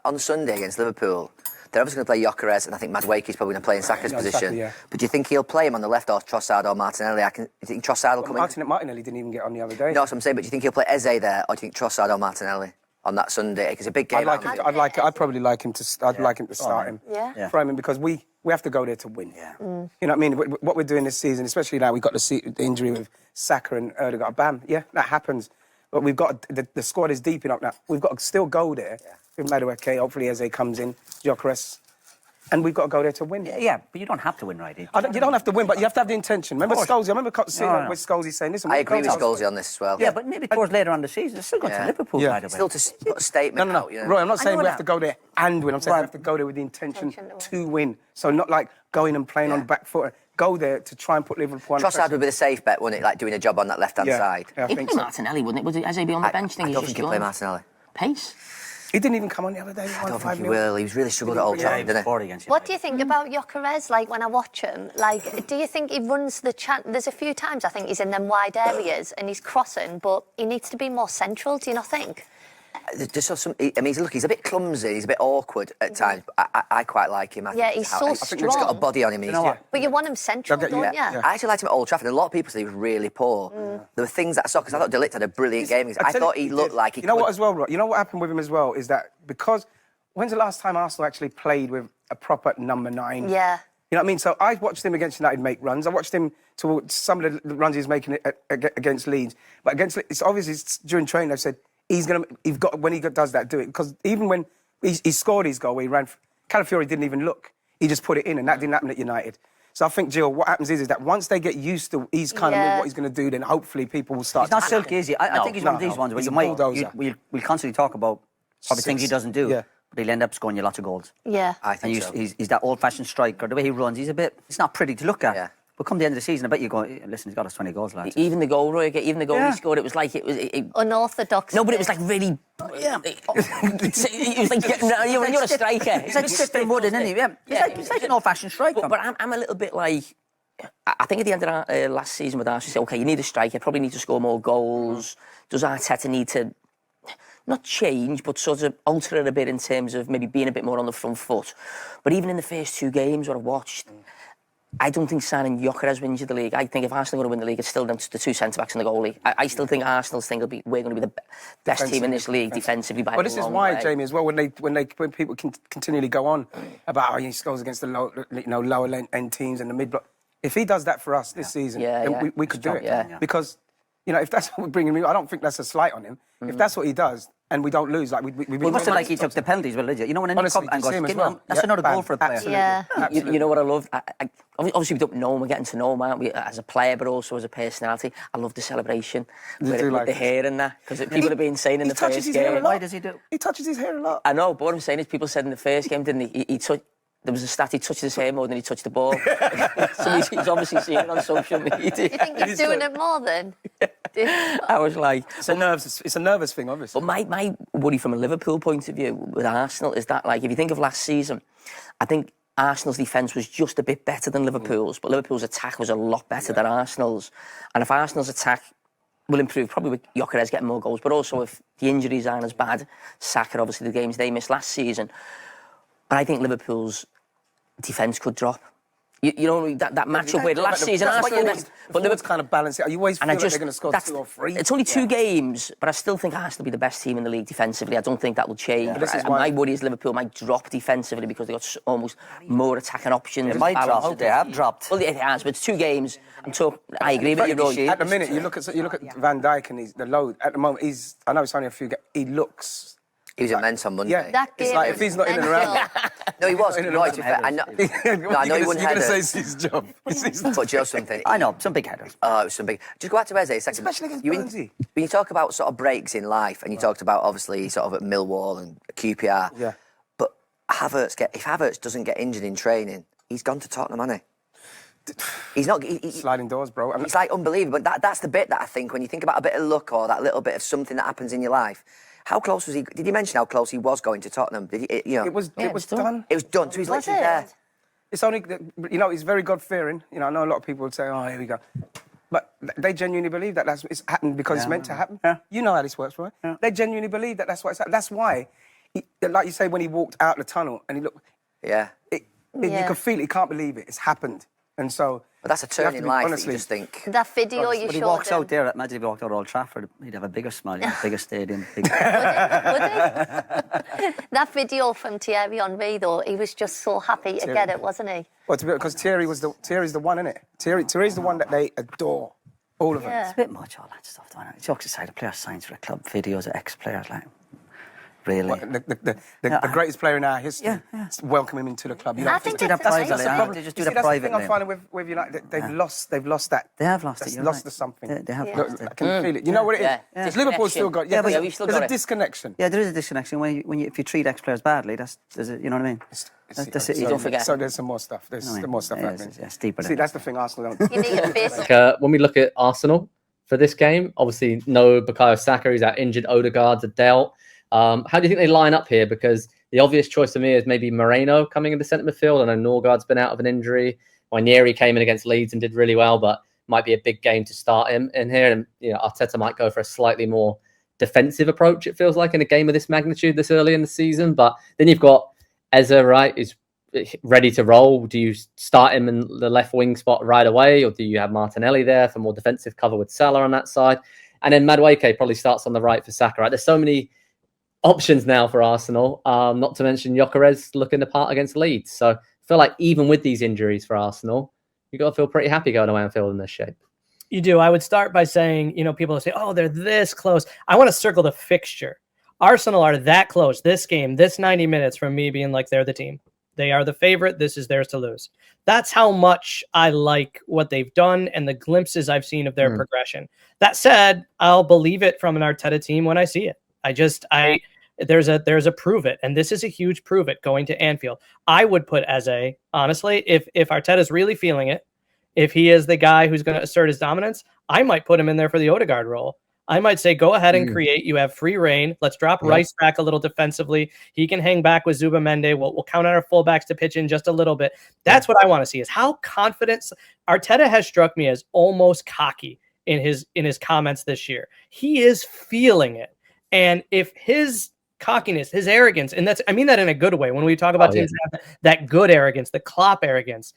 on Sunday against Liverpool, they're obviously going to play Gyokeres, and I think Madueke's probably going to play in Saka's position. Saka, yeah. But do you think he'll play him on the left or Trossard or Martinelli? Do you think Trossard will come in? Martinelli didn't even get on the other day. No, that's what I'm saying, but do you think he'll play Eze there, or do you think Trossard or Martinelli on that Sunday? Because it's a big game. I'd probably like him to start him. Yeah. For him, because we have to go there to win. Yeah. You know what I mean? What we're doing this season, especially now, we've got the injury with Saka and Ødegaard. Bam, yeah, that happens. But we've got the squad is deep enough now. We've got to still go there. With Madueke, hopefully Eze comes in, Gyokeres. And we've got to go there to win. Yeah, but you don't have to win, right? You don't have to win, but you have to have the intention. Remember Scholesy? I remember seeing with Scholesy saying, listen... I agree with Scholesy on this as well. Yeah, but maybe towards later on the season, it's still got to Liverpool, by the way. Still to put a statement out, you know? Roy, I'm not saying we have to go there and win. I'm saying we have to go there with the intention to win. So not like going and playing on the back foot. Go there to try and put Liverpool on Trossard would be the safe bet, wouldn't it? Like doing a job on that left-hand side. Yeah, He'd play Martinelli, wouldn't it? Would Eze be on the bench? I don't think he'll play Martinelli. Pace? He didn't even come on the other day. I don't think he will. He was really struggled at Old Trafford, didn't he? What do you think about Gyokeres? Like, when I watch him, like, do you think he runs the There's a few times I think he's in them wide areas and he's crossing, but he needs to be more central, do you not think? He's a bit clumsy, he's a bit awkward at times, but I quite like him. He's so strong. I think he's got a body on him. But you want him central, don't you? I actually liked him at Old Trafford, and a lot of people say he was really poor. There were things that I saw, because I thought De Ligt had a brilliant game. I thought he looked like he could... You know what as well, Roy? You know what happened with him as well is that because... When's the last time Arsenal actually played with a proper number 9? Yeah. You know what I mean? So I watched him against United make runs. I watched him to some of the runs he's making against Leeds. But against... It's obviously during training they've said... when he does that, do it. Because even when he scored his goal, where he ran... Calafiori didn't even look. He just put it in, and that didn't happen at United. So I think, Jill, what happens is that once they get used to he's kind of what he's going to do, then hopefully people will start... He's not silky, is he? I think he's one of these ones where we'll constantly talk about probably things he doesn't do, but he'll end up scoring you lots of goals. Yeah. I think so. He's that old-fashioned striker. The way he runs, it's not pretty to look at. Yeah. But come the end of the season, I bet you go, listen, he's got us 20 goals, lads. Even the goal, Roy, he scored, it was like... Unorthodox. No, but it was like really... Yeah. It was like, you're a striker. It's like sifting wood, isn't he? Yeah. It's like an old-fashioned striker. But I'm a little bit like... I think at the end of last season with Arsenal, you say, OK, you need a striker, probably need to score more goals. Does Arteta need to... not change, but sort of alter it a bit in terms of maybe being a bit more on the front foot? But even in the first 2 games what I watched... I don't think signing Gyokeres wins you the league. I think if Arsenal are going to win the league, it's still down to the 2 centre-backs and the goalie. I still think Arsenal's think we're going to be the best team in this league defensively by a long way. But this is why, Jamie, as well, when people continually go on about he scores against the lower end teams and the mid-block. If he does that for us this season, then we could do it. Yeah. Because, if that's what we're bringing him, I don't think that's a slight on him. If that's what he does, and we don't lose, like we it must have like he took the penalties, well, did you? You know when any cup and goes, that's another goal for a player. Absolutely. Yeah. You know what I love? Obviously we don't know him, we're getting to know him, aren't we, as a player, but also as a personality. I love the celebration with the hair and that, because people have been saying in the first game. Why does he do? He touches his hair a lot. I know, but what I'm saying is people said in the first game, didn't he? There was a stat, he touched his hair more than he touched the ball. So he's obviously seen it on social media. Do you think he's doing it more then? I was like... It's a nervous thing, obviously. But my worry from a Liverpool point of view with Arsenal is that, like, if you think of last season, I think Arsenal's defence was just a bit better than Liverpool's, but Liverpool's attack was a lot better than Arsenal's. And if Arsenal's attack will improve, probably with Gyokeres getting more goals, but also if the injuries aren't as bad, Saka, obviously, the games they missed last season. But I think Liverpool's defence could drop. You know, that matchup where last season Arsenal... But Liverpool's kind of balanced it. You always feel like they're going to score 2 or 3. It's only 2 games, but I still think Arsenal will be the best team in the league defensively. I don't think that will change. Yeah. My worry is Liverpool might drop defensively because they've got almost more attacking options. They might drop. They have dropped. Well, it has, but it's 2 games. I agree with you, Roy. At the minute, you look at Van Dijk and the load. At the moment, I know it's only a few games. He looks... He was immense on Monday. Yeah, that it's like if he's not in and around. No, he was. I know he wouldn't You're going to say it's his job. But Joe, something. I know, some big headers. Oh, it was some big... Just go back to Eze a second. Especially against Burnley. When you talk about sort of breaks in life, and you talked about, obviously, sort of at Millwall and QPR. Yeah. But if Havertz doesn't get injured in training, he's gone to Tottenham, hasn't he? He's not... Sliding doors, bro. It's like unbelievable. But that's the bit that I think, when you think about a bit of luck or that little bit of something that happens in your life... How close was he? Did you mention how close he was going to Tottenham? Did he, It was done. It was done. So he's literally there. It's only, he's very God-fearing. I know a lot of people would say, oh, here we go. But they genuinely believe that it's happened because it's meant to happen. Yeah. You know how this works, right? Yeah. They genuinely believe that that's what it's happened. That's why like you say, when he walked out the tunnel and he looked, Yeah. you could feel it. He can't believe it. It's happened, and so. But that's a turn in life that you just think. That video you showed But he walks out there, imagine if he walked out Old Trafford, he'd have a bigger smile, bigger stadium. Would it? That video from Thierry Henry, though, he was just so happy to get it, wasn't he? Well, because Thierry's the one, isn't it? Thierry's the one that they adore, all of them. It's a bit much, all that stuff. Jokes aside, a player signs for a club, videos of ex-players, like, really. Well, the greatest player in our history. Welcome him into the club. I think do that privately. They just do that privately. That's the thing I'm finding with United. They've lost that. They have lost it. They've lost the something. They have Look, lost it. I can feel it. You know what it is? Yeah. Liverpool's still got. Yeah, but there's we've still there's got a it. disconnection. Yeah, there is a disconnection if you treat ex-players badly. You know what I mean? That's it. You don't forget. So there's some more stuff. There's some more stuff happening. It's deeper. See, that's the thing Arsenal don't. You need a face. When we look at Arsenal for this game, obviously no Bukayo Saka, he's out injured. Odegaard's a dealt. How do you think they line up here? Because the obvious choice for me is maybe Moreno coming into centre midfield. I know Norgard's been out of an injury. Winieri came in against Leeds and did really well, but might be a big game to start him in here. And Arteta might go for a slightly more defensive approach, it feels like, in a game of this magnitude this early in the season. But then you've got Eze, right, is ready to roll. Do you start him in the left wing spot right away, or do you have Martinelli there for more defensive cover with Salah on that side? And then Madueke probably starts on the right for Saka, right? There's so many options now for Arsenal, not to mention Gyokeres looking the part against Leeds. So I feel like even with these injuries for Arsenal, you've got to feel pretty happy going away and Anfield in this shape. You do. I would start by saying, people say, oh, they're this close. I want to circle the fixture. Arsenal are that close. This game, this 90 minutes from me being like they're the team. They are the favorite. This is theirs to lose. That's how much I like what they've done and the glimpses I've seen of their progression. That said, I'll believe it from an Arteta team when I see it. There's a prove it, and this is a huge prove it going to Anfield. I would put Eze, honestly, if Arteta's really feeling it, if he is the guy who's going to assert his dominance, I might put him in there for the Odegaard role. I might say, go ahead and create. You have free reign. Let's drop Rice back a little defensively. He can hang back with Zubamende. We'll count on our fullbacks to pitch in just a little bit. That's what I want to see, is how confident Arteta has struck me as almost cocky in his comments this year. He is feeling it. And if his cockiness, his arrogance, and I mean that in a good way. When we talk about teams that have that good arrogance, the Klopp arrogance,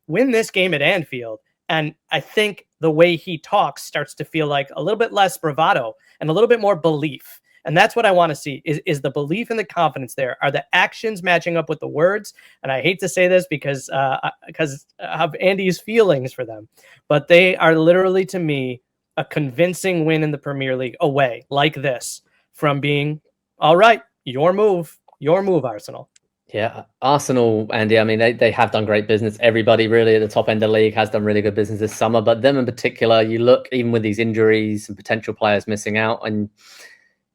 win this game at Anfield. And I think the way he talks starts to feel like a little bit less bravado and a little bit more belief. And that's what I want to see is the belief and the confidence there. Are the actions matching up with the words? And I hate to say this because of Andy's feelings for them, but they are literally, to me, a convincing win in the Premier League away like this from being, all right, your move, Arsenal. Yeah, Arsenal, Andy, I mean, they have done great business. Everybody really at the top end of the league has done really good business this summer, but them in particular, you look, even with these injuries and potential players missing out, and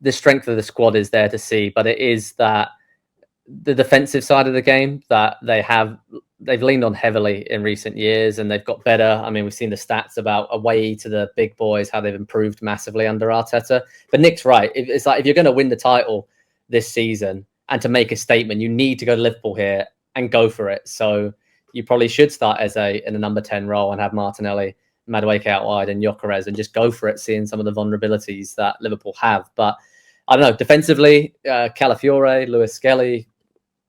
the strength of the squad is there to see, but it is that the defensive side of the game that they've leaned on heavily in recent years, and they've got better. I mean, we've seen the stats about away to the big boys, how they've improved massively under Arteta. But Nick's right. It's like, if you're going to win the title this season and to make a statement, you need to go to Liverpool here and go for it. So you probably should start Eze in a number 10 role and have Martinelli, Madueke out wide, and Gyokeres, and just go for it, seeing some of the vulnerabilities that Liverpool have. But I don't know, defensively, Calafiore, Lewis Skelly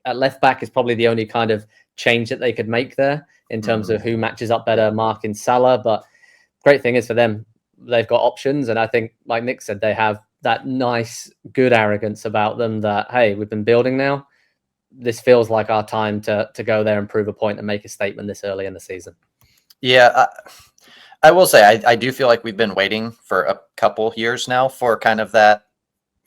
at left back is probably the only kind of change that they could make there in terms of who matches up better, marking Salah. But great thing is for them, they've got options. And I think, like Nick said, they have that nice, good arrogance about them that, hey, we've been building now. This feels like our time to go there and prove a point and make a statement this early in the season. Yeah, I will say I do feel like we've been waiting for a couple years now for kind of that,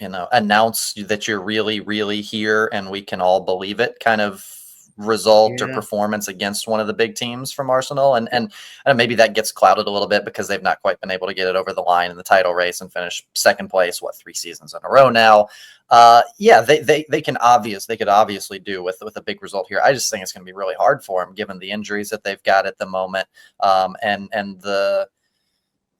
announce that you're really, really here and we can all believe it kind of result or performance against one of the big teams from Arsenal. And maybe that gets clouded a little bit because they've not quite been able to get it over the line in the title race and finish second place, 3 seasons in a row now. They could obviously do with a big result here. I just think it's going to be really hard for them given the injuries that they've got at the moment. And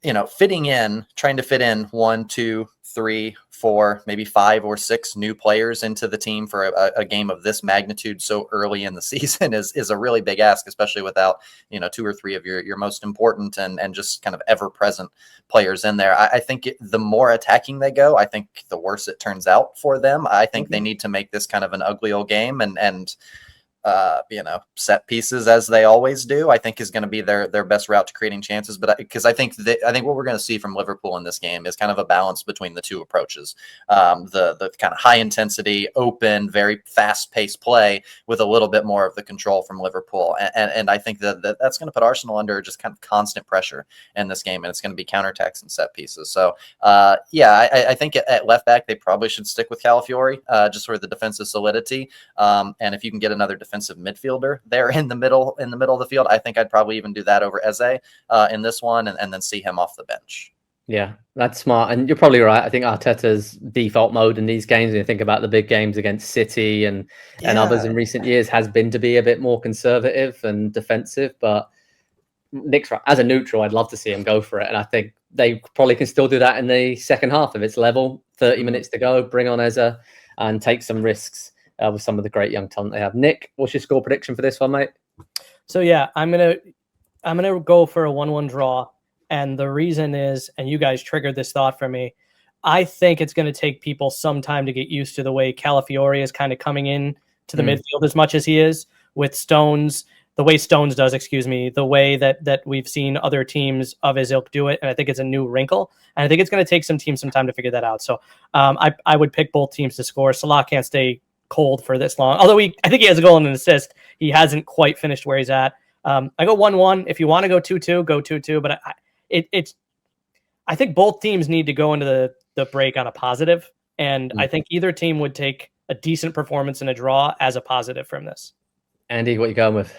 trying to fit in 1, 2, 3, 4, maybe 5 or 6 new players into the team for a game of this magnitude so early in the season is a really big ask, especially without, 2 or 3 of your most important and just kind of ever-present players in there. I think the more attacking they go, I think the worse it turns out for them. I think they need to make this kind of an ugly old game and set pieces, as they always do, I think is going to be their best route to creating chances. But because I think what we're going to see from Liverpool in this game is kind of a balance between the two approaches, the kind of high intensity, open, very fast paced play with a little bit more of the control from Liverpool, and I think that's going to put Arsenal under just kind of constant pressure in this game, and it's going to be counterattacks and set pieces. So I think at left back they probably should stick with Calafiori, just for the defensive solidity, and if you can get another defensive midfielder there in the middle of the field, I think I'd probably even do that over Eze in this one, and then see him off the bench. Yeah, that's smart. And you're probably right. I think Arteta's default mode in these games, when you think about the big games against City and others in recent years, has been to be a bit more conservative and defensive. But Nick's right. As a neutral, I'd love to see him go for it. And I think they probably can still do that in the second half if it's level, 30 minutes to go, bring on Eze and take some risks with some of the great young talent they have. Nick, what's your score prediction for this one, mate? So yeah, I'm gonna go for a 1-1 draw, and the reason is, and you guys triggered this thought for me, I think it's going to take people some time to get used to the way Calafiori is kind of coming in to the midfield as much as he is with Stones, the way Stones does, the way that we've seen other teams of his ilk do it, and I think it's a new wrinkle, and I think it's going to take some teams some time to figure that out. So I would pick both teams to score. Salah can't stay cold for this long, although I think he has a goal and an assist. He hasn't quite finished where he's at. I go 1-1. If you want to go 2-2, go 2-2. But I think both teams need to go into the break on a positive, and I think either team would take a decent performance in a draw as a positive from this. Andy, what are you going with?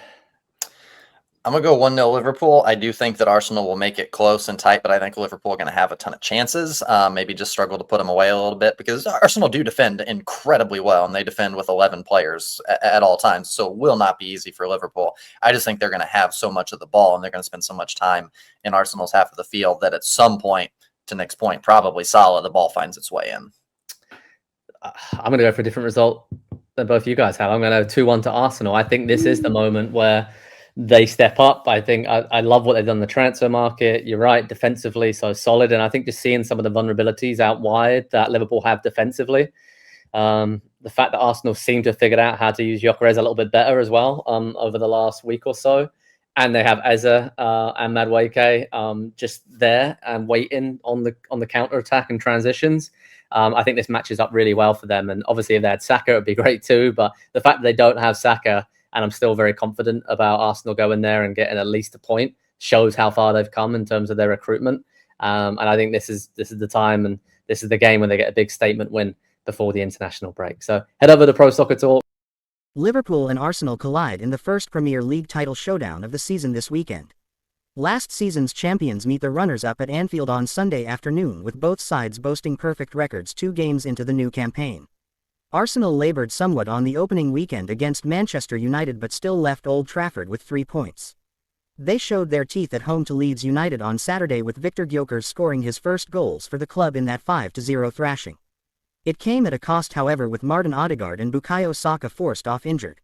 I'm going to go 1-0 Liverpool. I do think that Arsenal will make it close and tight, but I think Liverpool are going to have a ton of chances. Maybe just struggle to put them away a little bit, because Arsenal do defend incredibly well, and they defend with 11 players at all times, so it will not be easy for Liverpool. I just think they're going to have so much of the ball, and they're going to spend so much time in Arsenal's half of the field that at some point, to Nick's point, probably Salah, the ball finds its way in. I'm going to go for a different result than both you guys have. I'm going to 2-1 to Arsenal. I think this is the moment where they step up. I think I love what they've done in the transfer market. You're right, defensively so solid, and I think just seeing some of the vulnerabilities out wide that Liverpool have defensively, the fact that Arsenal seem to have figured out how to use Gyokeres a little bit better as well over the last week or so, and they have Eze and Madueke just there and waiting on the counter attack and transitions. I think this matches up really well for them, and obviously if they had Saka, it would be great too. But the fact that they don't have Saka, and I'm still very confident about Arsenal going there and getting at least a point, shows how far they've come in terms of their recruitment. And I think this is the time, and this is the game when they get a big statement win before the international break. So head over to Pro Soccer Talk. Liverpool and Arsenal collide in the first Premier League title showdown of the season this weekend. Last season's champions meet the runners-up at Anfield on Sunday afternoon, with both sides boasting perfect records 2 games into the new campaign. Arsenal laboured somewhat on the opening weekend against Manchester United, but still left Old Trafford with 3 points. They showed their teeth at home to Leeds United on Saturday, with Victor Gyokeres scoring his first goals for the club in that 5-0 thrashing. It came at a cost, however, with Martin Odegaard and Bukayo Saka forced off injured.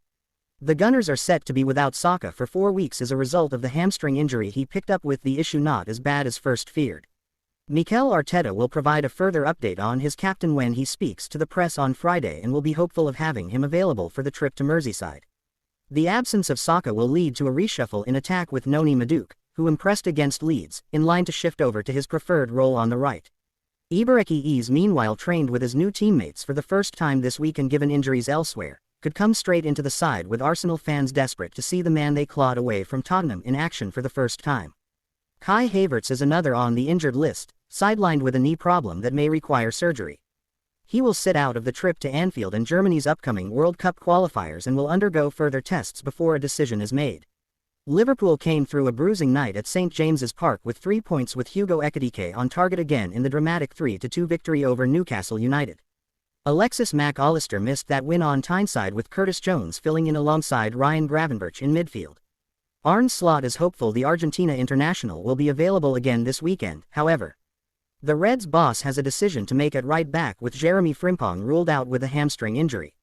The Gunners are set to be without Saka for 4 weeks as a result of the hamstring injury he picked up, with the issue not as bad as first feared. Mikel Arteta will provide a further update on his captain when he speaks to the press on Friday, and will be hopeful of having him available for the trip to Merseyside. The absence of Saka will lead to a reshuffle in attack, with Noni Madueke, who impressed against Leeds, in line to shift over to his preferred role on the right. Ekitike, meanwhile, trained with his new teammates for the first time this week, and given injuries elsewhere, could come straight into the side, with Arsenal fans desperate to see the man they clawed away from Tottenham in action for the first time. Kai Havertz is another on the injured list, sidelined with a knee problem that may require surgery. He will sit out of the trip to Anfield and Germany's upcoming World Cup qualifiers, and will undergo further tests before a decision is made. Liverpool came through a bruising night at St James's Park with 3 points, with Hugo Ekitike on target again in the dramatic 3-2 victory over Newcastle United. Alexis Mac Allister missed that win on Tyneside, with Curtis Jones filling in alongside Ryan Gravenberch in midfield. Arne Slot is hopeful the Argentina international will be available again this weekend, however. The Reds' boss has a decision to make at right back with Jeremy Frimpong ruled out with a hamstring injury.